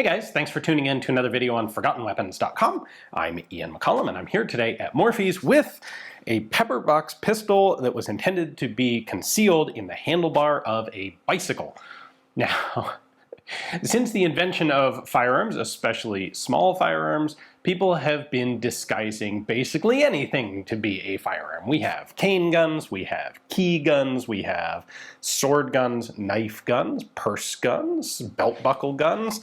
Hey guys, thanks for tuning in to another video on ForgottenWeapons.com. I'm Ian McCollum and I'm here today at Morphy's with a Pepperbox pistol that was intended to be concealed in the handlebar of a bicycle. Now, since the invention of firearms, especially small firearms, people have been disguising basically anything to be a firearm. We have cane guns, we have key guns, we have sword guns, knife guns, purse guns, belt buckle guns.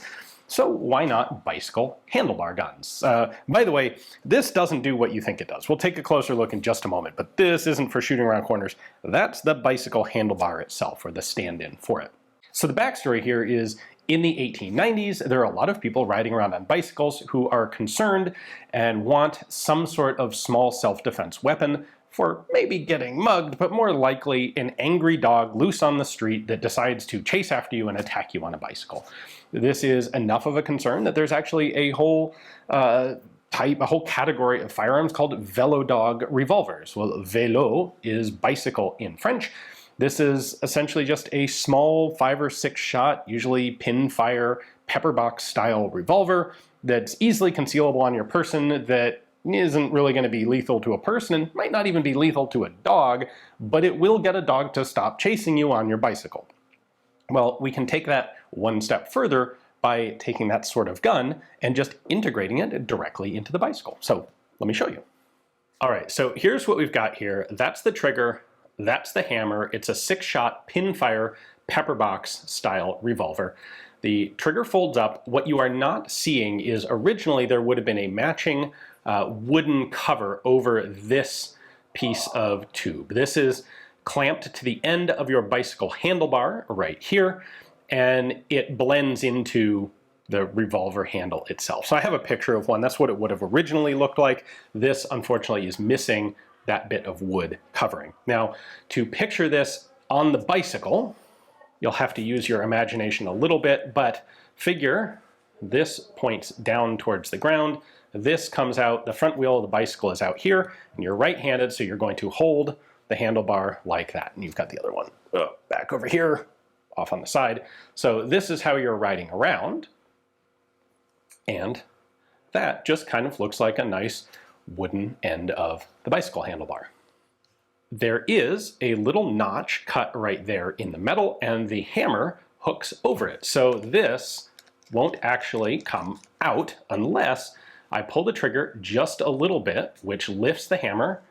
So why not bicycle handlebar guns? By the way, this doesn't do what you think it does. We'll take a closer look in just a moment, but this isn't for shooting around corners. That's the bicycle handlebar itself, or the stand-in for it. So the backstory here is, in the 1890s, there are a lot of people riding around on bicycles who are concerned and want some sort of small self-defense weapon for maybe getting mugged, but more likely an angry dog loose on the street that decides to chase after you and attack you on a bicycle. This is enough of a concern that there's actually a whole a whole category of firearms called velodog revolvers. Well, vélo is bicycle in French. This is essentially just a small 5 or 6 shot, usually pinfire, Pepperbox style revolver that's easily concealable on your person, that isn't really going to be lethal to a person and might not even be lethal to a dog, but it will get a dog to stop chasing you on your bicycle. Well, we can take that one step further by taking that sort of gun and just integrating it directly into the bicycle. So let me show you. All right, so here's what we've got here. That's the trigger. That's the hammer. It's a 6-shot pinfire Pepperbox style revolver. The trigger folds up. What you are not seeing is originally there would have been a matching wooden cover over this piece of tube. This is clamped to the end of your bicycle handlebar right here, and it blends into the revolver handle itself. So I have a picture of one. That's what it would have originally looked like. This, unfortunately, is missing that bit of wood covering. Now, to picture this on the bicycle, you'll have to use your imagination a little bit, but figure this points down towards the ground. This comes out, the front wheel of the bicycle is out here, and you're right-handed, so you're going to hold the handlebar like that. And you've got the other one back over here, off on the side. So this is how you're riding around, and that just kind of looks like a nice wooden end of the bicycle handlebar. There is a little notch cut right there in the metal, and the hammer hooks over it. So this won't actually come out unless I pull the trigger just a little bit, which lifts the hammer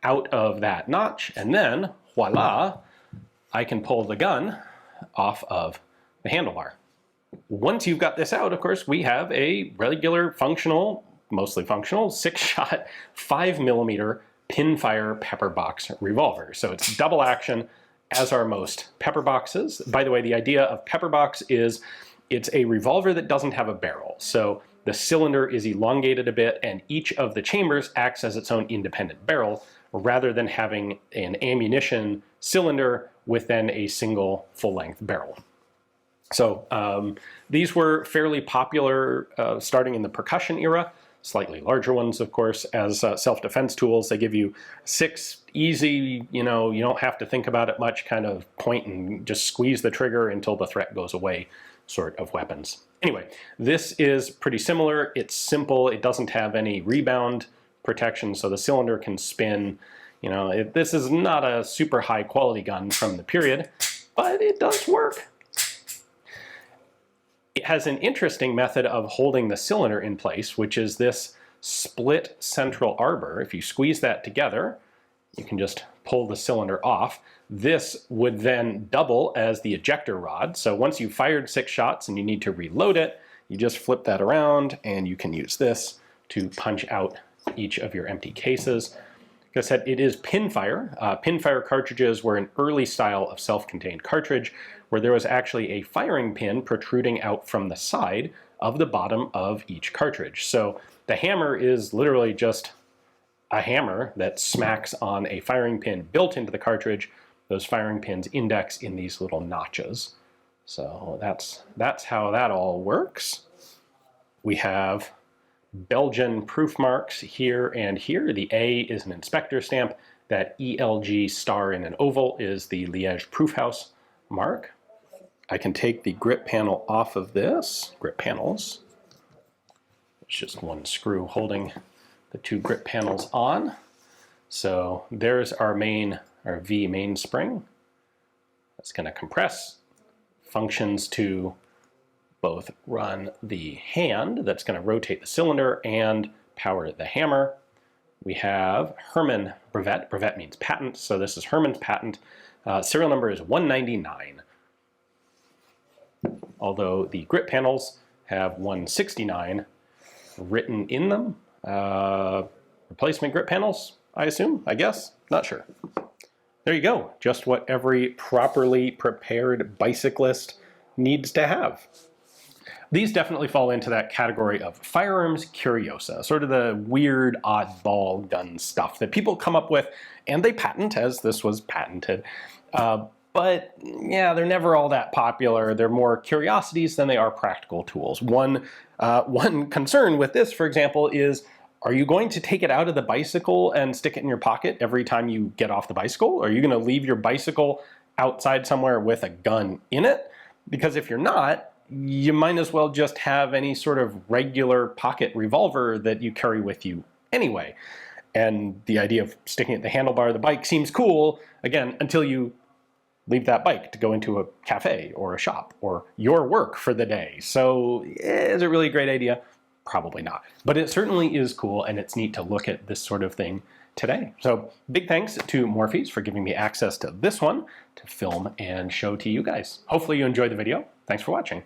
out of that notch, and then voila, I can pull the gun off of the handlebar. Once you've got this out, of course, we have a regular functional, mostly functional, 6-shot, 5mm pinfire Pepperbox revolver. So it's double action, as are most Pepperboxes. By the way, the idea of Pepperbox is it's a revolver that doesn't have a barrel. So the cylinder is elongated a bit, and each of the chambers acts as its own independent barrel, rather than having an ammunition cylinder with then a single full-length barrel. So these were fairly popular starting in the percussion era. Slightly larger ones, of course, as self-defense tools. They give you 6 easy, you don't have to think about it much, kind of point and just squeeze the trigger until the threat goes away sort of weapons. Anyway, this is pretty similar. It's simple. It doesn't have any rebound protection, so the cylinder can spin. This is not a super high quality gun from the period, but it does work. It has an interesting method of holding the cylinder in place, which is this split central arbor. If you squeeze that together, you can just pull the cylinder off. This would then double as the ejector rod. So once you've fired 6 shots and you need to reload it, you just flip that around and you can use this to punch out each of your empty cases. Like I said, it is pinfire. Pinfire cartridges were an early style of self-contained cartridge where there was actually a firing pin protruding out from the side of the bottom of each cartridge. So the hammer is literally just a hammer that smacks on a firing pin built into the cartridge. Those firing pins index in these little notches. So that's how that all works. We have Belgian proof marks here and here. The A is an inspector stamp. That ELG star in an oval is the Liège Proof House mark. I can take the grip panel off of this, grip panels. It's just one screw holding the two grip panels on. So there's our V main spring. That's going to compress, functions to both run the hand that's going to rotate the cylinder and power the hammer. We have Herman Brevete. Brevete means patent, so this is Herman's patent. Serial number is 199. Although the grip panels have 169 written in them. Replacement grip panels, I assume, I guess, not sure. There you go, just what every properly prepared bicyclist needs to have. These definitely fall into that category of firearms curiosa, sort of the weird oddball gun stuff that people come up with and they patent, as this was patented. But yeah, they're never all that popular. They're more curiosities than they are practical tools. One concern with this, for example, is, are you going to take it out of the bicycle and stick it in your pocket every time you get off the bicycle? Are you going to leave your bicycle outside somewhere with a gun in it? Because if you're not, you might as well just have any sort of regular pocket revolver that you carry with you anyway. And the idea of sticking it in the handlebar of the bike seems cool, again, until you leave that bike to go into a cafe or a shop or your work for the day. So is it really a great idea? Probably not. But it certainly is cool, and it's neat to look at this sort of thing today. So big thanks to Morphes for giving me access to this one to film and show to you guys. Hopefully you enjoyed the video. Thanks for watching.